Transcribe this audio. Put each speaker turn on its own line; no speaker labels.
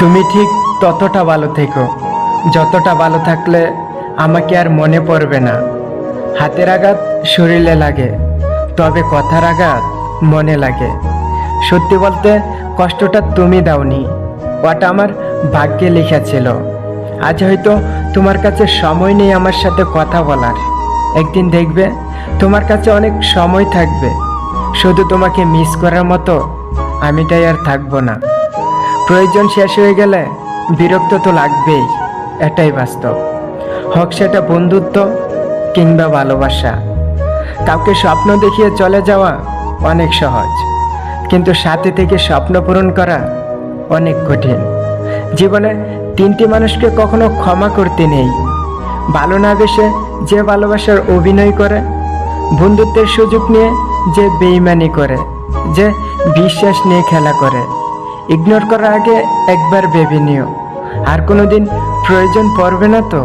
তুমি ঠিক ততটা ভালো থেকো যতটা ভালো থাকলে আমাকে আর মনে পড়বে না। হাতের আঘাত শরীরে লাগে, তবে কথার আঘাত মনে লাগে। সত্যি বলতে কষ্টটা তুমি দাওনি, ওটা আমার ভাগ্যে লেখা ছিল। আজ হয়তো তোমার কাছে সময় নেই আমার সাথে কথা বলার, একদিন দেখবে তোমার কাছে অনেক সময় থাকবে। শুধু তোমাকে মিস করার মতো আমিটাই আর থাকবো না। প্রয়োজন শেষ হয়ে গেলে বিরক্ত তো লাগবেই, এটাই বাস্তব। হোক সেটা বন্ধুত্ব কিংবা ভালোবাসা। কাউকে স্বপ্ন দেখিয়ে চলে যাওয়া অনেক সহজ, কিন্তু সাথে থেকে স্বপ্ন পূরণ করা অনেক কঠিন। জীবনে তিনটি মানুষকে কখনো ক্ষমা করতে নেই: ভালো না বেসে যে ভালোবাসার অভিনয় করে, বন্ধুত্বের সুযোগ নিয়ে যে বেইমানি করে, যে বিশ্বাস নিয়ে খেলা করে। ইগনোর করার আগে একবার ভেবে নিও, আর কোনোদিন প্রয়োজন পড়বে না তো।